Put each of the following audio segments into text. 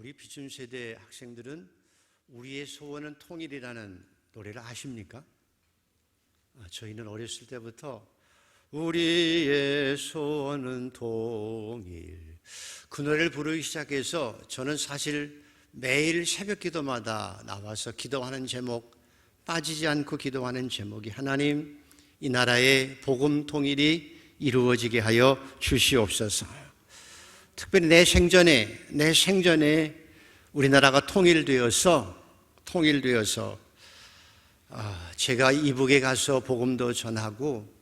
우리 비춘 세대 학생들은 우리의 소원은 통일이라는 노래를 아십니까? 저희는 어렸을 때부터 우리의 소원은 통일, 그 노래를 부르기 시작해서 저는 사실 매일 새벽 기도마다 나와서 기도하는 제목, 빠지지 않고 기도하는 제목이 하나님, 이 나라의 복음 통일이 이루어지게 하여 주시옵소서. 특별히 내 생전에 우리나라가 통일되어서 제가 이북에 가서 복음도 전하고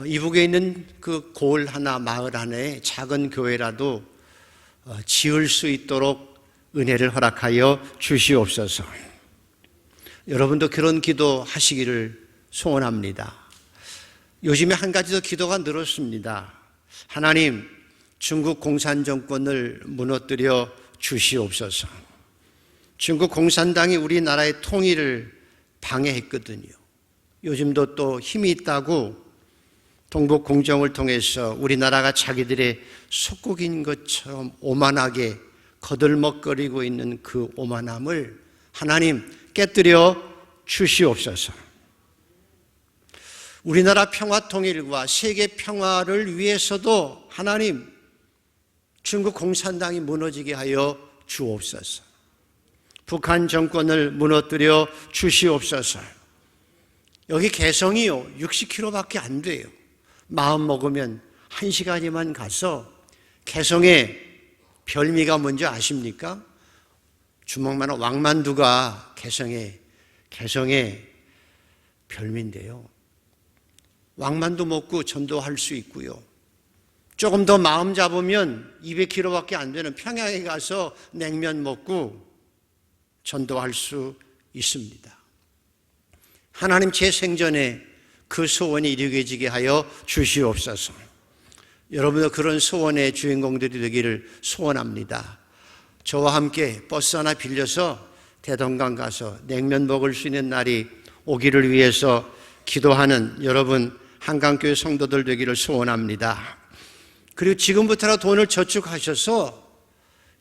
이북에 있는 그 고을 하나, 마을 하나에 작은 교회라도 지을 수 있도록 은혜를 허락하여 주시옵소서. 여러분도 그런 기도 하시기를 소원합니다. 요즘에 한 가지 더 기도가 늘었습니다. 하나님, 중국 공산 정권을 무너뜨려 주시옵소서. 중국 공산당이 우리나라의 통일을 방해했거든요. 요즘도 또 힘이 있다고 동북 공정을 통해서 우리나라가 자기들의 속국인 것처럼 오만하게 거들먹거리고 있는 그 오만함을 하나님 깨뜨려 주시옵소서. 우리나라 평화 통일과 세계 평화를 위해서도 하나님, 중국 공산당이 무너지게 하여 주옵소서. 북한 정권을 무너뜨려 주시옵소서. 여기 개성이요 60km밖에 안 돼요. 마음 먹으면 1시간이면 가서 개성의 별미가 뭔지 아십니까? 주먹만한 왕만두가 개성의 별미인데요. 왕만두 먹고 전도할 수 있고요. 조금 더 마음 잡으면 200km밖에 안 되는 평양에 가서 냉면 먹고 전도할 수 있습니다. 하나님, 제 생전에 그 소원이 이루어지게 하여 주시옵소서. 여러분도 그런 소원의 주인공들이 되기를 소원합니다. 저와 함께 버스 하나 빌려서 대동강 가서 냉면 먹을 수 있는 날이 오기를 위해서 기도하는 여러분 한강교회 성도들 되기를 소원합니다. 그리고 지금부터라도 돈을 저축하셔서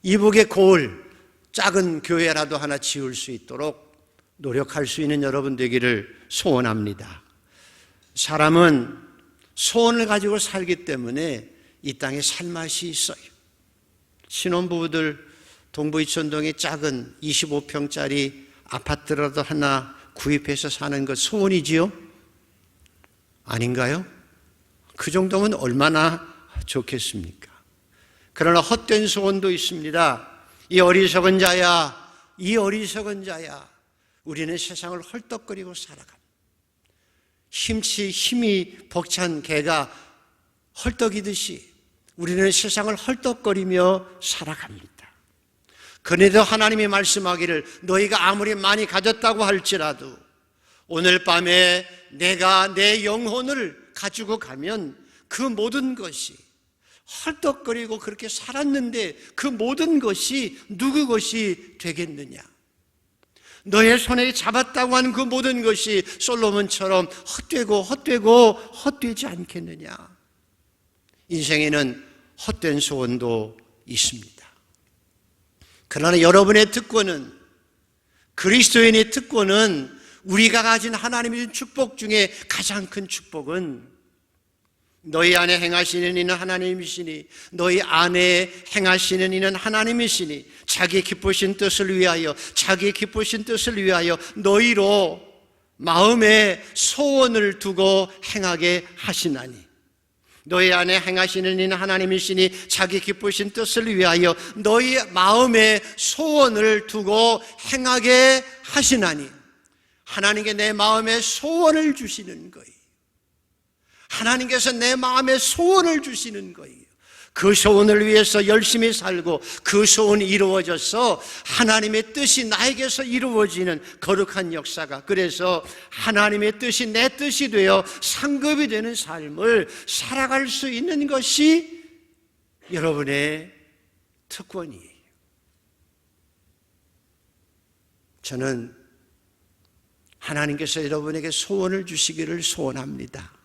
이북의 고을 작은 교회라도 하나 지을 수 있도록 노력할 수 있는 여러분 되기를 소원합니다. 사람은 소원을 가지고 살기 때문에 이 땅에 살맛이 있어요. 신혼부부들 동부 이천동에 작은 25평짜리 아파트라도 하나 구입해서 사는 것 소원이지요? 아닌가요? 그 정도면 얼마나 좋겠습니까? 그러나 헛된 소원도 있습니다. 이 어리석은 자야, 우리는 세상을 헐떡거리고 살아갑니다. 힘이 벅찬 개가 헐떡이듯이 우리는 세상을 헐떡거리며 살아갑니다. 그런데도 하나님이 말씀하기를 너희가 아무리 많이 가졌다고 할지라도 오늘 밤에 내가 내 영혼을 가지고 가면 그 모든 것이 헐떡거리고 그렇게 살았는데 그 모든 것이 누구 것이 되겠느냐? 너의 손에 잡았다고 하는 그 모든 것이 솔로몬처럼 헛되지 않겠느냐? 인생에는 헛된 소원도 있습니다. 그러나 여러분의 특권은, 그리스도인의 특권은, 우리가 가진 하나님의 준 축복 중에 가장 큰 축복은 너희 안에 행하시는 이는 하나님이시니 너희 안에 행하시는 이는 하나님이시니 자기 기쁘신 뜻을 위하여 너희로 마음에 소원을 두고 행하게 하시나니 너희 안에 행하시는 이는 하나님이시니 자기 기쁘신 뜻을 위하여 너희 마음에 소원을 두고 행하게 하시나니 하나님께 내 마음에 소원을 주시는 거예요. 하나님께서 내 마음에 소원을 주시는 거예요. 그 소원을 위해서 열심히 살고 그 소원이 이루어져서 하나님의 뜻이 나에게서 이루어지는 거룩한 역사가, 그래서 하나님의 뜻이 내 뜻이 되어 상급이 되는 삶을 살아갈 수 있는 것이 여러분의 특권이에요. 저는 하나님께서 여러분에게 소원을 주시기를 소원합니다.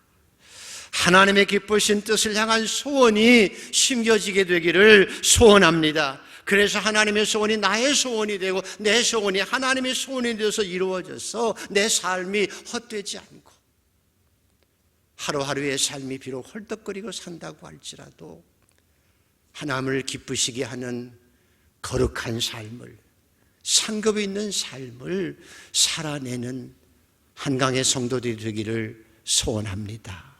하나님의 기쁘신 뜻을 향한 소원이 심겨지게 되기를 소원합니다. 그래서 하나님의 소원이 나의 소원이 되고 내 소원이 하나님의 소원이 되어서 이루어져서 내 삶이 헛되지 않고 하루하루의 삶이 비록 헐떡거리고 산다고 할지라도 하나님을 기쁘시게 하는 거룩한 삶을, 상급 있는 삶을 살아내는 한강의 성도들이 되기를 소원합니다.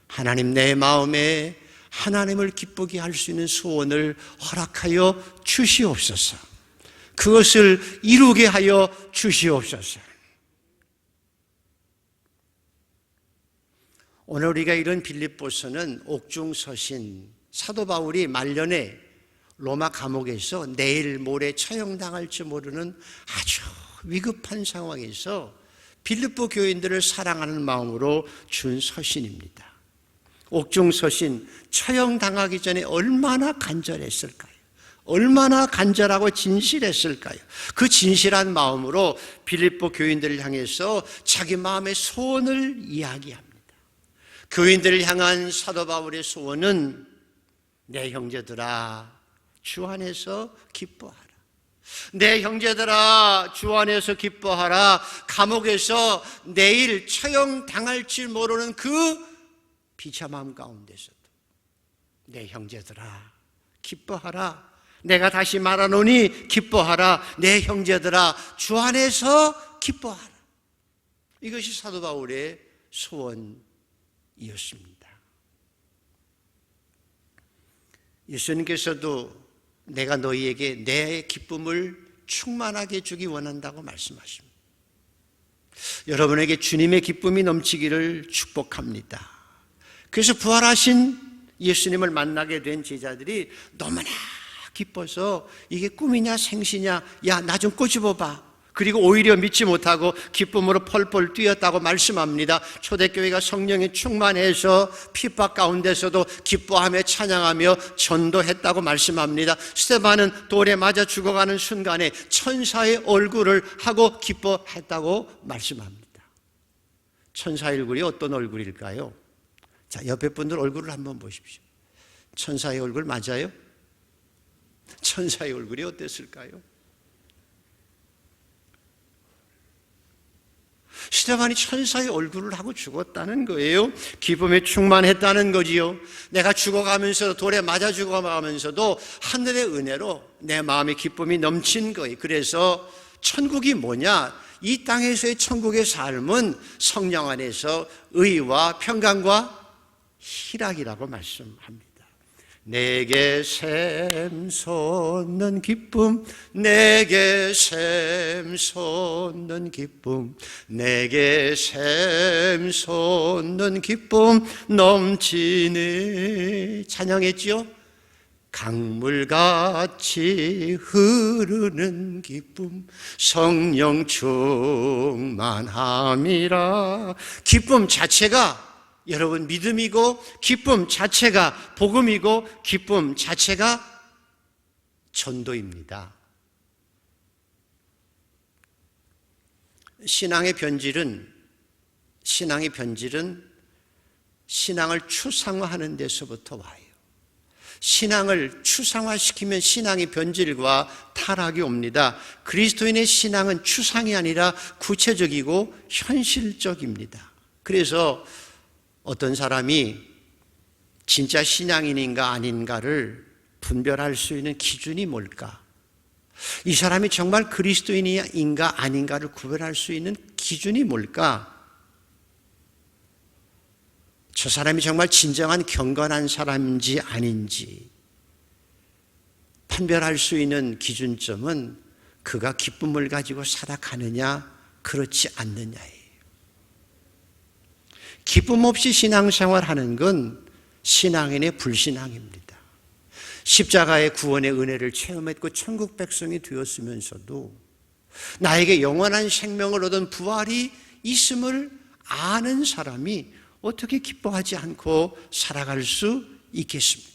하나님, 내 마음에 하나님을 기쁘게 할 수 있는 소원을 허락하여 주시옵소서. 그것을 이루게 하여 주시옵소서. 오늘 우리가 이런 빌립보서는 옥중서신 사도 바울이 말년에 로마 감옥에서 내일 모레 처형당할지 모르는 아주 위급한 상황에서 빌립보 교인들을 사랑하는 마음으로 준 서신입니다. 옥중서신, 처형당하기 전에 얼마나 간절했을까요? 얼마나 간절하고 진실했을까요? 그 진실한 마음으로 빌립보 교인들을 향해서 자기 마음의 소원을 이야기합니다. 교인들을 향한 사도 바울의 소원은 내 형제들아 주 안에서 기뻐하라. 내 형제들아 주 안에서 기뻐하라. 감옥에서 내일 처형당할지 모르는 그 비참함 가운데서도 내 형제들아 기뻐하라. 내가 다시 말하노니 기뻐하라. 내 형제들아 주 안에서 기뻐하라. 이것이 사도 바울의 소원이었습니다. 예수님께서도 내가 너희에게 내 기쁨을 충만하게 주기 원한다고 말씀하십니다. 여러분에게 주님의 기쁨이 넘치기를 축복합니다. 그래서 부활하신 예수님을 만나게 된 제자들이 너무나 기뻐서 이게 꿈이냐 생시냐, 야, 나 좀 꼬집어봐. 그리고 오히려 믿지 못하고 기쁨으로 펄펄 뛰었다고 말씀합니다. 초대교회가 성령이 충만해서 핍박 가운데서도 기뻐하며 찬양하며 전도했다고 말씀합니다. 스데반은 돌에 맞아 죽어가는 순간에 천사의 얼굴을 하고 기뻐했다고 말씀합니다. 천사의 얼굴이 어떤 얼굴일까요? 자, 옆에 분들 얼굴을 한번 보십시오. 천사의 얼굴 맞아요? 천사의 얼굴이 어땠을까요? 스데반이 천사의 얼굴을 하고 죽었다는 거예요. 기쁨에 충만했다는 거지요. 내가 죽어가면서 돌에 맞아 죽어가면서도 하늘의 은혜로 내 마음의 기쁨이 넘친 거예요. 그래서 천국이 뭐냐? 이 땅에서의 천국의 삶은 성령 안에서 의와 평강과 희락이라고 말씀합니다. 내게 샘솟는 기쁨, 내게 샘솟는 기쁨, 내게 샘솟는 기쁨 넘치네. 찬양했지요? 강물같이 흐르는 기쁨, 성령 충만함이라. 기쁨 자체가 여러분 믿음이고, 기쁨 자체가 복음이고, 기쁨 자체가 전도입니다. 신앙의 변질은 신앙을 추상화하는 데서부터 와요. 신앙을 추상화시키면 신앙의 변질과 타락이 옵니다. 그리스도인의 신앙은 추상이 아니라 구체적이고 현실적입니다. 그래서 어떤 사람이 진짜 신앙인인가 아닌가를 분별할 수 있는 기준이 뭘까? 이 사람이 정말 그리스도인인가 아닌가를 구별할 수 있는 기준이 뭘까? 저 사람이 정말 진정한 경건한 사람인지 아닌지 판별할 수 있는 기준점은 그가 기쁨을 가지고 살아가느냐 그렇지 않느냐예요. 기쁨 없이 신앙생활하는 건 신앙인의 불신앙입니다. 십자가의 구원의 은혜를 체험했고 천국 백성이 되었으면서도 나에게 영원한 생명을 얻은 부활이 있음을 아는 사람이 어떻게 기뻐하지 않고 살아갈 수 있겠습니까?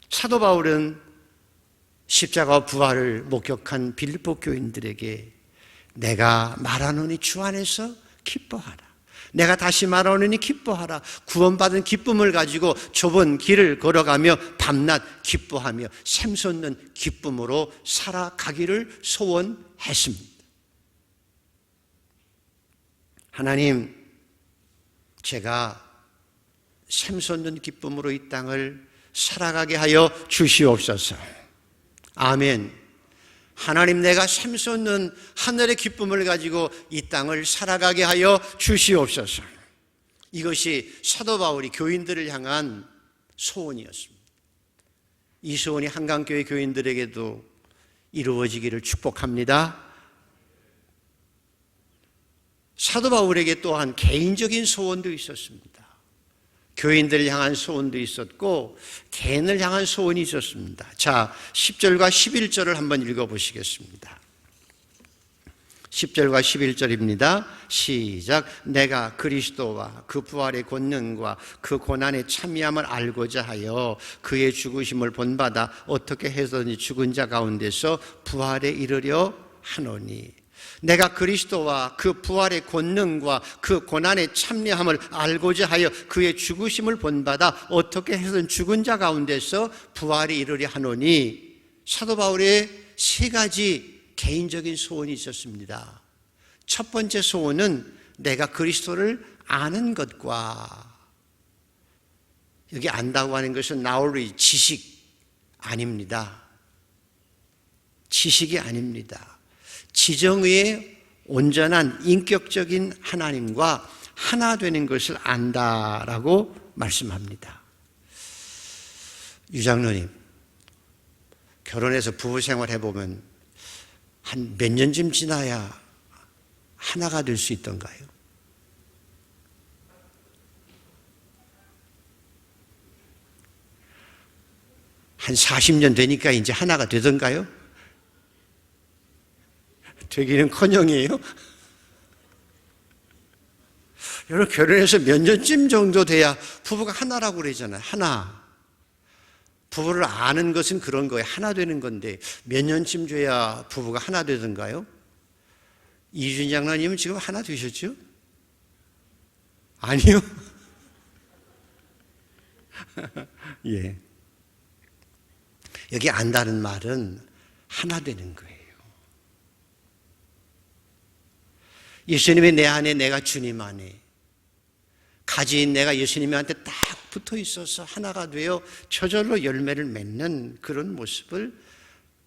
사도 바울은 십자가와 부활을 목격한 빌립보 교인들에게 내가 말하노니 주 안에서 기뻐하라. 내가 다시 말하노니 기뻐하라. 구원받은 기쁨을 가지고 좁은 길을 걸어가며 밤낮 기뻐하며 샘솟는 기쁨으로 살아가기를 소원했습니다. 하나님, 제가 샘솟는 기쁨으로 이 땅을 살아가게 하여 주시옵소서. 아멘. 하나님, 내가 샘솟는 하늘의 기쁨을 가지고 이 땅을 살아가게 하여 주시옵소서. 이것이 사도 바울이 교인들을 향한 소원이었습니다. 이 소원이 한강교회 교인들에게도 이루어지기를 축복합니다. 사도 바울에게 또한 개인적인 소원도 있었습니다. 교인들을 향한 소원도 있었고 개인을 향한 소원이 있었습니다. 자, 10절과 11절을 한번 읽어보시겠습니다. 10절과 11절입니다. 시작. 내가 그리스도와 그 부활의 권능과 그 고난의 참여함을 알고자 하여 그의 죽으심을 본받아 어떻게 해서든지 죽은 자 가운데서 부활에 이르려 하노니, 내가 그리스도와 그 부활의 권능과 그 고난의 참여함을 알고자 하여 그의 죽으심을 본받아 어떻게 해서든 죽은 자 가운데서 부활에 이르려 하노니, 사도 바울의 세 가지 개인적인 소원이 있었습니다. 첫 번째 소원은 내가 그리스도를 아는 것과, 여기 안다고 하는 것은 나홀리 지식 아닙니다. 지식이 아닙니다. 지정의의 온전한 인격적인 하나님과 하나 되는 것을 안다라고 말씀합니다. 유장로님, 결혼해서 부부 생활 해보면 한 몇 년쯤 지나야 하나가 될 수 있던가요? 한 40년 되니까 이제 하나가 되던가요? 되기는커녕이에요. 여러분, 결혼해서 몇 년쯤 정도 돼야 부부가 하나라고 그러잖아요. 하나. 부부를 아는 것은 그런 거예요. 하나 되는 건데 몇 년쯤 돼야 부부가 하나 되던가요? 이준 장로님은 지금 하나 되셨죠? 아니요. 예. 여기 안다는 말은 하나 되는 거예요. 예수님이 내 안에, 내가 주님 안에, 가지인 내가 예수님한테 딱 붙어 있어서 하나가 되어 저절로 열매를 맺는 그런 모습을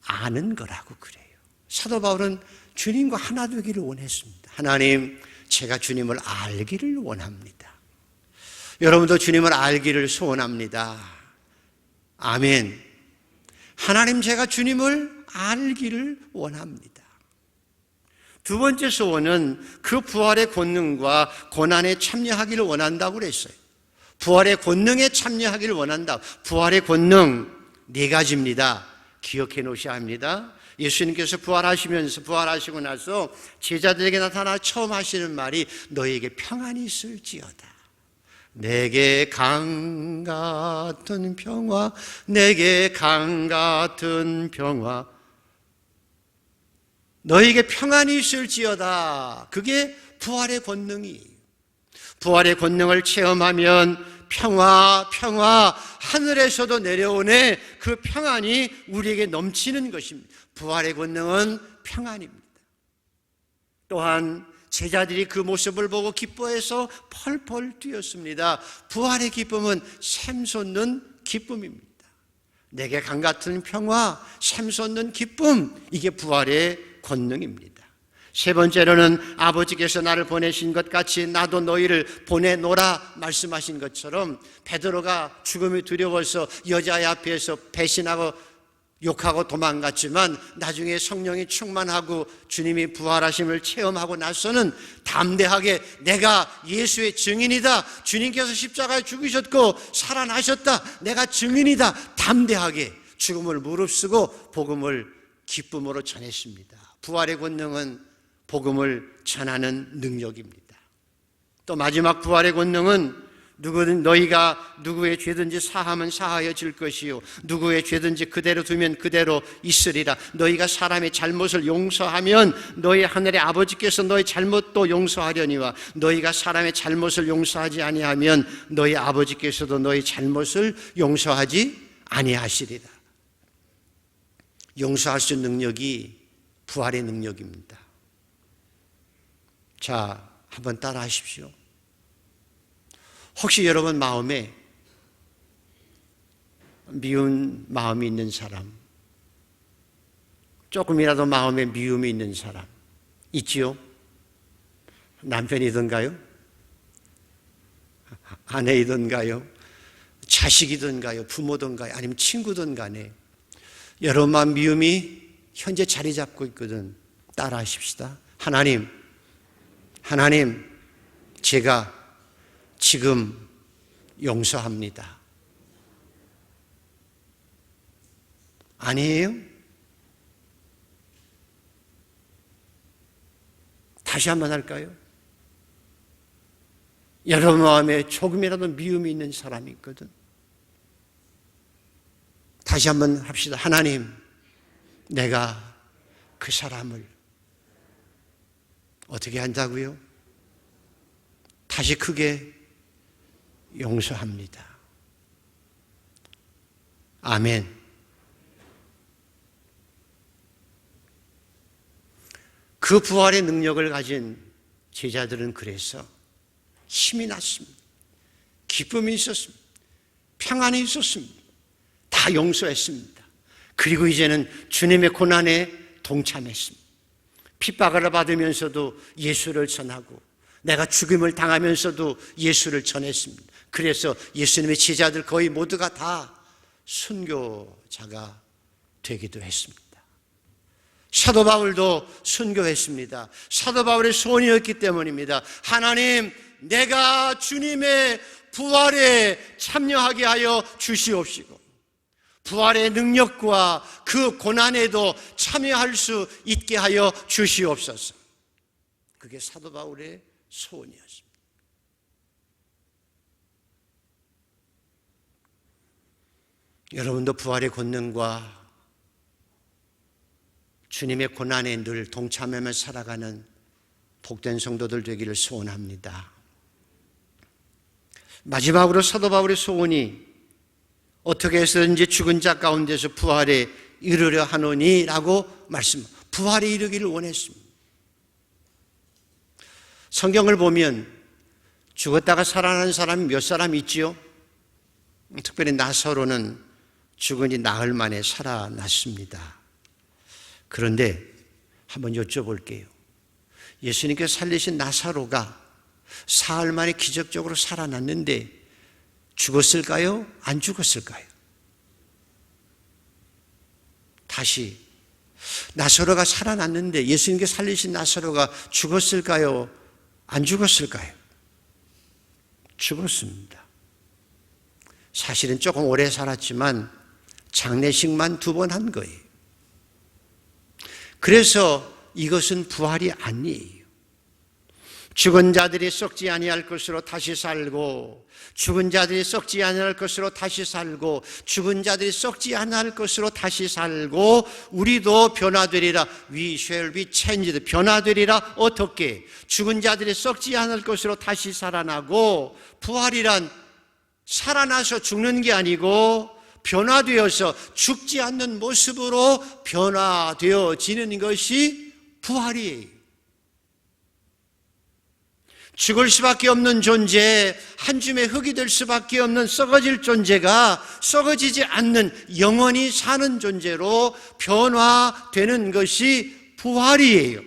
아는 거라고 그래요. 사도 바울은 주님과 하나 되기를 원했습니다. 하나님, 제가 주님을 알기를 원합니다. 여러분도 주님을 알기를 소원합니다. 아멘. 하나님, 제가 주님을 알기를 원합니다. 두 번째 소원은 그 부활의 권능과 고난에 참여하기를 원한다고 그랬어요. 부활의 권능에 참여하기를 원한다. 부활의 권능 네 가지입니다. 기억해 놓으셔야 합니다. 예수님께서 부활하시고 나서 제자들에게 나타나 처음 하시는 말이 너희에게 평안이 있을지어다. 내게 강 같은 평화, 내게 강 같은 평화, 너희에게 평안이 있을지어다. 그게 부활의 권능이에요. 부활의 권능을 체험하면 평화, 하늘에서도 내려오네. 그 평안이 우리에게 넘치는 것입니다. 부활의 권능은 평안입니다. 또한 제자들이 그 모습을 보고 기뻐해서 펄펄 뛰었습니다. 부활의 기쁨은 샘솟는 기쁨입니다. 내게 강 같은 평화, 샘솟는 기쁨, 이게 부활의 권능입니다. 세 번째로는 아버지께서 나를 보내신 것 같이 나도 너희를 보내노라 말씀하신 것처럼 베드로가 죽음이 두려워서 여자의 앞에서 배신하고 욕하고 도망갔지만 나중에 성령이 충만하고 주님이 부활하심을 체험하고 나서는 담대하게 내가 예수의 증인이다. 주님께서 십자가에 죽으셨고 살아나셨다. 내가 증인이다. 담대하게 죽음을 무릅쓰고 복음을 기쁨으로 전했습니다. 부활의 권능은 복음을 전하는 능력입니다. 또 마지막 부활의 권능은 누구든 너희가 누구의 죄든지 사하면 사하여 질 것이요 누구의 죄든지 그대로 두면 그대로 있으리라. 너희가 사람의 잘못을 용서하면 너희 하늘의 아버지께서 너희 잘못도 용서하려니와 너희가 사람의 잘못을 용서하지 아니하면 너희 아버지께서도 너희 잘못을 용서하지 아니하시리라. 용서할 수 있는 능력이 부활의 능력입니다. 자, 한번 따라 하십시오. 혹시 여러분 마음에 미운 마음이 있는 사람, 조금이라도 마음에 미움이 있는 사람 있지요? 남편이든가요? 아내이든가요? 자식이든가요? 부모든가요? 아니면 친구든 간에 여러분 마음 미움이 현재 자리 잡고 있거든. 따라 하십시다. 하나님, 제가 지금 용서합니다. 아니에요? 다시 한번 할까요? 여러분 마음에 조금이라도 미움이 있는 사람이 있거든. 다시 한번 합시다. 하나님, 내가 그 사람을 어떻게 한다고요? 다시 크게 용서합니다. 아멘. 그 부활의 능력을 가진 제자들은 그래서 힘이 났습니다. 기쁨이 있었습니다. 평안이 있었습니다. 다 용서했습니다. 그리고 이제는 주님의 고난에 동참했습니다. 핍박을 받으면서도 예수를 전하고 내가 죽임을 당하면서도 예수를 전했습니다. 그래서 예수님의 제자들 거의 모두가 다 순교자가 되기도 했습니다. 사도 바울도 순교했습니다. 사도 바울의 소원이었기 때문입니다. 하나님, 내가 주님의 부활에 참여하게 하여 주시옵시고 부활의 능력과 그 고난에도 참여할 수 있게 하여 주시옵소서. 그게 사도 바울의 소원이었습니다. 여러분도 부활의 권능과 주님의 고난에 늘 동참하며 살아가는 복된 성도들 되기를 소원합니다. 마지막으로 사도 바울의 소원이 어떻게 해서든지 죽은 자 가운데서 부활에 이르려 하노니라고 말씀합니다. 부활에 이르기를 원했습니다. 성경을 보면 죽었다가 살아난 사람이 몇 사람 있지요? 특별히 나사로는 죽은 지 나흘 만에 살아났습니다. 그런데 한번 여쭤볼게요. 예수님께서 살리신 나사로가 사흘 만에 기적적으로 살아났는데 죽었을까요? 안 죽었을까요? 다시 나사로가 살아났는데 예수님께서 살리신 나사로가 죽었을까요? 안 죽었을까요? 죽었습니다. 사실은 조금 오래 살았지만 장례식만 2번 한 거예요. 그래서 이것은 부활이 아니에요. 죽은 자들이 썩지 아니할 것으로 다시 살고 죽은 자들이 썩지 아니할 것으로 다시 살고 죽은 자들이 썩지 아니할 것으로 다시 살고 우리도 변화되리라. We shall be changed. 변화되리라. 어떻게? 죽은 자들이 썩지 않을 것으로 다시 살아나고 부활이란 살아나서 죽는 게 아니고 변화되어서 죽지 않는 모습으로 변화되어지는 것이 부활이에요. 죽을 수밖에 없는 존재, 한 줌의 흙이 될 수밖에 없는 썩어질 존재가 썩어지지 않는 영원히 사는 존재로 변화되는 것이 부활이에요.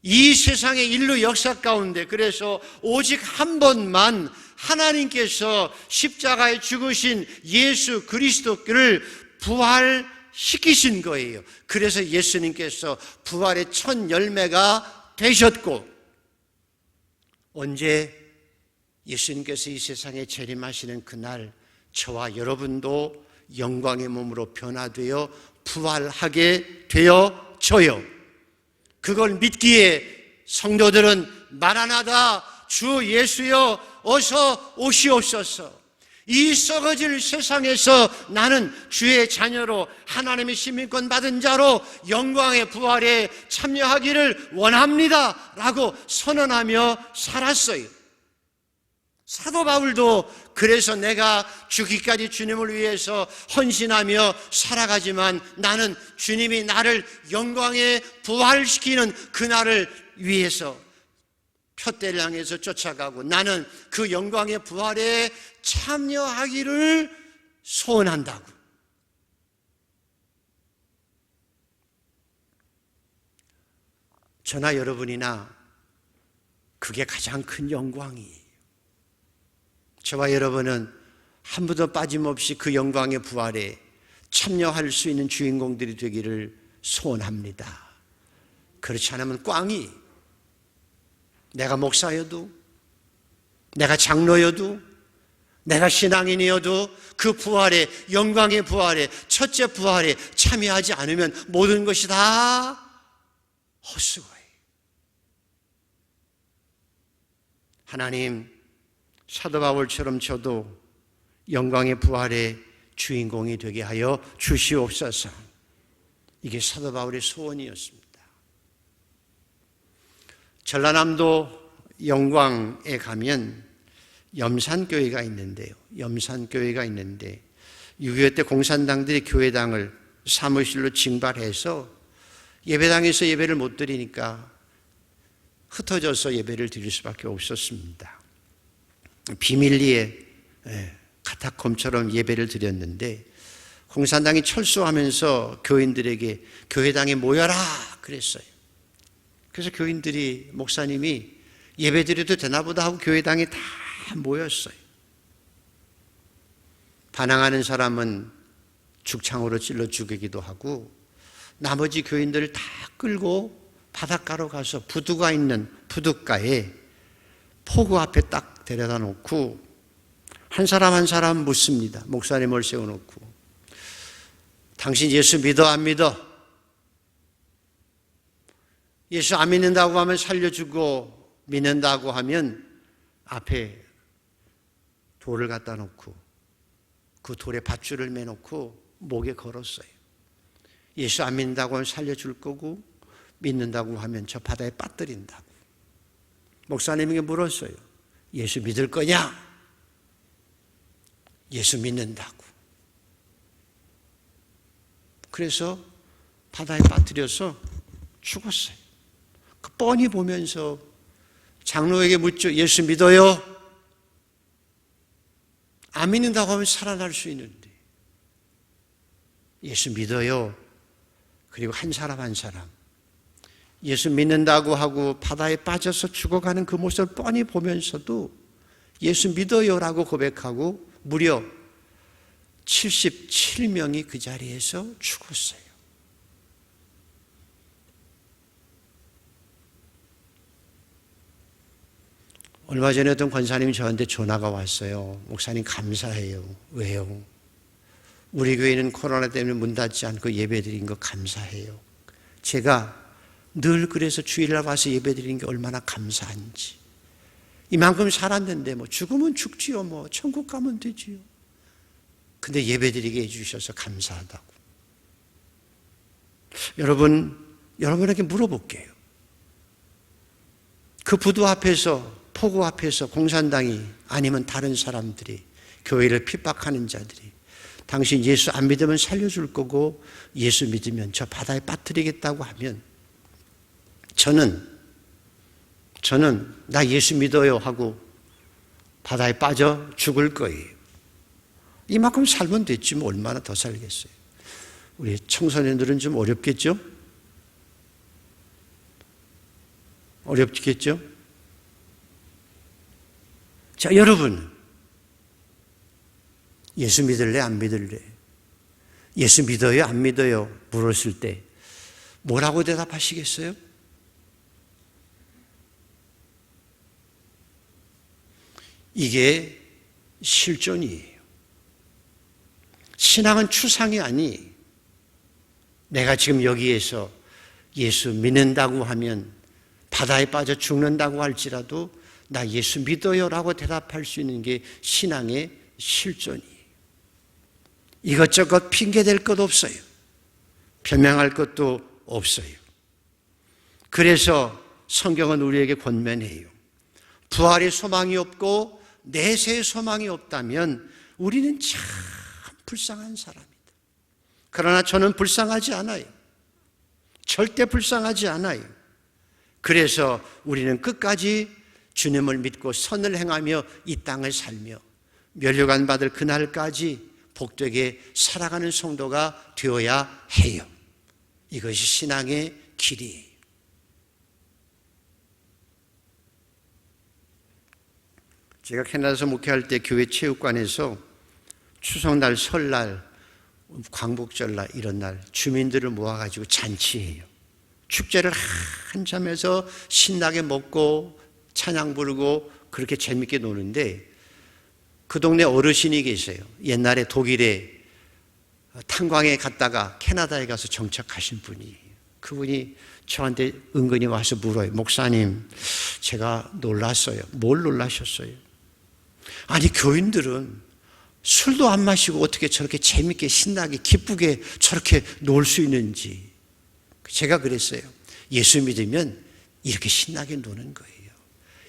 이 세상의 인류 역사 가운데 그래서 오직 한 번만 하나님께서 십자가에 죽으신 예수 그리스도를 부활시키신 거예요. 그래서 예수님께서 부활의 첫 열매가 되셨고 언제 예수님께서 이 세상에 재림하시는 그날 저와 여러분도 영광의 몸으로 변화되어 부활하게 되어져요. 그걸 믿기에 성도들은 마라나다 주 예수여 어서 오시옵소서. 이 썩어질 세상에서 나는 주의 자녀로 하나님의 시민권 받은 자로 영광의 부활에 참여하기를 원합니다 라고 선언하며 살았어요. 사도 바울도 그래서 내가 죽기까지 주님을 위해서 헌신하며 살아가지만 나는 주님이 나를 영광에 부활시키는 그날을 위해서 표대를 향해서 쫓아가고 나는 그 영광의 부활에 참여하기를 소원한다고. 저나 여러분이나 그게 가장 큰 영광이에요. 저와 여러분은 한 분도 빠짐없이 그 영광의 부활에 참여할 수 있는 주인공들이 되기를 소원합니다. 그렇지 않으면 꽝이, 내가 목사여도, 내가 장로여도, 내가 신앙인이어도 그 부활에, 영광의 부활에, 첫째 부활에 참여하지 않으면 모든 것이 다 헛수고예요. 하나님, 사도 바울처럼 저도 영광의 부활의 주인공이 되게 하여 주시옵소서. 이게 사도 바울의 소원이었습니다. 전라남도 영광에 가면 염산교회가 있는데요. 염산교회가 있는데 6.25 때 공산당들이 교회당을 사무실로 징발해서 예배당에서 예배를 못 드리니까 흩어져서 예배를 드릴 수밖에 없었습니다. 비밀리에 카타콤처럼 예배를 드렸는데 공산당이 철수하면서 교인들에게 교회당에 모여라 그랬어요. 그래서 교인들이, 목사님이 예배 드려도 되나 보다 하고 교회당에 다 모였어요. 반항하는 사람은 죽창으로 찔러 죽이기도 하고 나머지 교인들을 다 끌고 바닷가로 가서 부두가 있는 부둣가에 포구 앞에 딱 데려다 놓고 한 사람 한 사람 묻습니다. 목사님을 세워놓고 당신 예수 믿어 안 믿어? 예수 안 믿는다고 하면 살려주고 믿는다고 하면 앞에 돌을 갖다 놓고 그 돌에 밧줄을 매놓고 목에 걸었어요. 예수 안 믿는다고 하면 살려줄 거고 믿는다고 하면 저 바다에 빠뜨린다고. 목사님에게 물었어요. 예수 믿을 거냐? 예수 믿는다고. 그래서 바다에 빠뜨려서 죽었어요. 그 뻔히 보면서 장로에게 묻죠. 예수 믿어요? 안 믿는다고 하면 살아날 수 있는데. 예수 믿어요. 그리고 한 사람 한 사람 예수 믿는다고 하고 바다에 빠져서 죽어가는 그 모습을 뻔히 보면서도 예수 믿어요라고 고백하고 무려 77명이 그 자리에서 죽었어요. 얼마 전에 어떤 권사님이 저한테 전화가 왔어요. 목사님 감사해요. 왜요? 우리 교회는 코로나 때문에 문 닫지 않고 예배드린 거 감사해요. 제가 늘 그래서 주일날 와서 예배드리는 게 얼마나 감사한지. 이만큼 살았는데 뭐 죽으면 죽지요. 뭐 천국 가면 되지요. 근데 예배드리게 해주셔서 감사하다고. 여러분에게 물어볼게요. 그 부두 앞에서, 포구 앞에서 공산당이 아니면 다른 사람들이, 교회를 핍박하는 자들이 당신 예수 안 믿으면 살려줄 거고 예수 믿으면 저 바다에 빠뜨리겠다고 하면 저는 나 예수 믿어요 하고 바다에 빠져 죽을 거예요. 이만큼 살면 됐지 뭐 얼마나 더 살겠어요. 우리 청소년들은 좀 어렵겠죠? 어렵겠죠? 자, 여러분, 예수 믿을래 안 믿을래? 예수 믿어요 안 믿어요? 물었을 때 뭐라고 대답하시겠어요? 이게 실존이에요. 신앙은 추상이 아니. 내가 지금 여기에서 예수 믿는다고 하면 바다에 빠져 죽는다고 할지라도 나 예수 믿어요 라고 대답할 수 있는 게 신앙의 실존이에요. 이것저것 핑계댈 것 없어요. 변명할 것도 없어요. 그래서 성경은 우리에게 권면해요. 부활의 소망이 없고 내세의 소망이 없다면 우리는 참 불쌍한 사람이다. 그러나 저는 불쌍하지 않아요. 절대 불쌍하지 않아요. 그래서 우리는 끝까지 주님을 믿고 선을 행하며 이 땅을 살며 면류관 받을 그날까지 복되게 살아가는 성도가 되어야 해요. 이것이 신앙의 길이에요. 제가 캐나다에서 목회할 때 교회 체육관에서 추석날, 설날, 광복절날 이런 날 주민들을 모아가지고 잔치해요. 축제를 한참 해서 신나게 먹고 찬양 부르고 그렇게 재밌게 노는데 그 동네 어르신이 계세요. 옛날에 독일에 탄광에 갔다가 캐나다에 가서 정착하신 분이에요. 그분이 저한테 은근히 와서 물어요. 목사님, 제가 놀랐어요. 뭘 놀라셨어요? 아니, 교인들은 술도 안 마시고 어떻게 저렇게 재밌게 신나게 기쁘게 저렇게 놀 수 있는지. 제가 그랬어요. 예수 믿으면 이렇게 신나게 노는 거예요.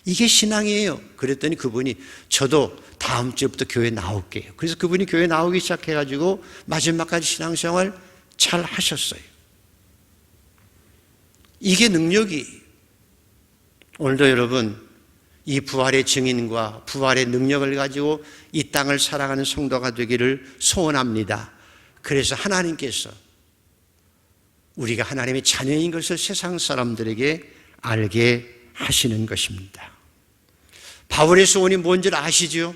이게 신앙이에요. 그랬더니 그분이 저도 다음 주부터 교회 나올게요. 그래서 그분이 교회 나오기 시작해가지고 마지막까지 신앙생활 잘 하셨어요. 이게 능력이. 오늘도 여러분 이 부활의 증인과 부활의 능력을 가지고 이 땅을 살아가는 성도가 되기를 소원합니다. 그래서 하나님께서 우리가 하나님의 자녀인 것을 세상 사람들에게 알게 하시는 것입니다. 바울의 소원이 뭔지를 아시죠?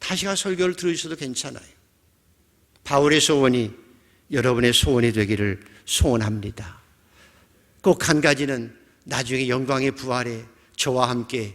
다시 가서 설교를 들으셔도 괜찮아요. 바울의 소원이 여러분의 소원이 되기를 소원합니다. 꼭 한 가지는 나중에 영광의 부활에 저와 함께